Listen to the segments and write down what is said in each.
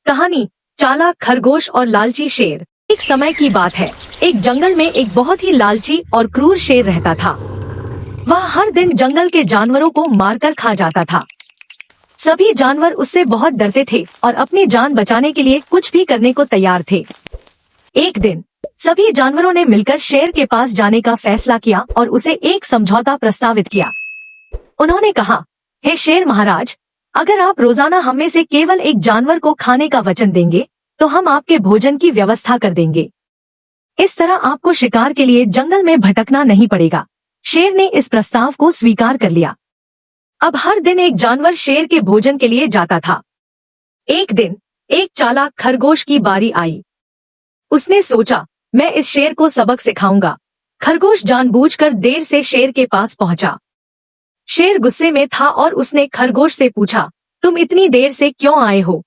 कहानी चालाक खरगोश और लालची शेर। एक समय की बात है, एक जंगल में एक बहुत ही लालची और क्रूर शेर रहता था। वह हर दिन जंगल के जानवरों को मारकर खा जाता था। सभी जानवर उससे बहुत डरते थे और अपनी जान बचाने के लिए कुछ भी करने को तैयार थे। एक दिन सभी जानवरों ने मिलकर शेर के पास जाने का फैसला किया और उसे एक समझौता प्रस्तावित किया। उन्होंने कहा, हे शेर महाराज, अगर आप रोजाना हम में से केवल एक जानवर को खाने का वचन देंगे तो हम आपके भोजन की व्यवस्था कर देंगे। इस तरह आपको शिकार के लिए जंगल में भटकना नहीं पड़ेगा। शेर ने इस प्रस्ताव को स्वीकार कर लिया। अब हर दिन एक जानवर शेर के भोजन के लिए जाता था। एक दिन एक चालाक खरगोश की बारी आई। उसने सोचा, मैं इस शेर को सबक सिखाऊंगा। खरगोश जानबूझकर देर से शेर के पास पहुंचा। शेर गुस्से में था और उसने खरगोश से पूछा, तुम इतनी देर से क्यों आए हो?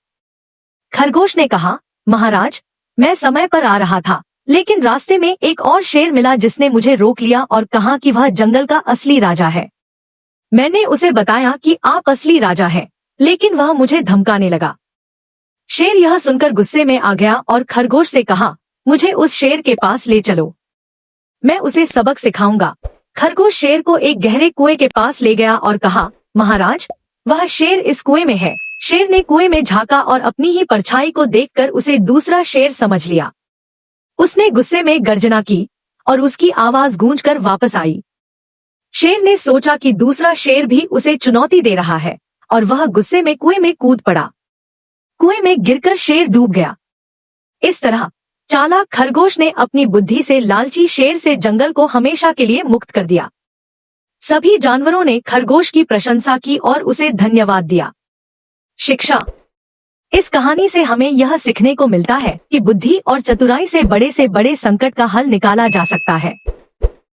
खरगोश ने कहा, महाराज, मैं समय पर आ रहा था, लेकिन रास्ते में एक और शेर मिला जिसने मुझे रोक लिया और कहा कि वह जंगल का असली राजा है। मैंने उसे बताया कि आप असली राजा हैं, लेकिन वह मुझे धमकाने लगा। शेर यह सुनकर गुस्से में आ गया और खरगोश से कहा, मुझे उस शेर के पास ले चलो, मैं उसे सबक सिखाऊंगा। खरगोश शेर को एक गहरे कुएं के पास ले गया और कहा, महाराज, वह शेर इस कुएं में है। शेर ने कुएं में झांका और अपनी ही परछाई को देखकर उसे दूसरा शेर समझ लिया। उसने गुस्से में गर्जना की और उसकी आवाज गूंजकर वापस आई। शेर ने सोचा कि दूसरा शेर भी उसे चुनौती दे रहा है और वह गुस्से में कुएं में कूद पड़ा। कुएं में गिरकर शेर डूब गया। इस तरह चालाक खरगोश ने अपनी बुद्धि से लालची शेर से जंगल को हमेशा के लिए मुक्त कर दिया। सभी जानवरों ने खरगोश की प्रशंसा की और उसे धन्यवाद दिया। शिक्षा। इस कहानी से हमें यह सीखने को मिलता है कि बुद्धि और चतुराई से बड़े संकट का हल निकाला जा सकता है।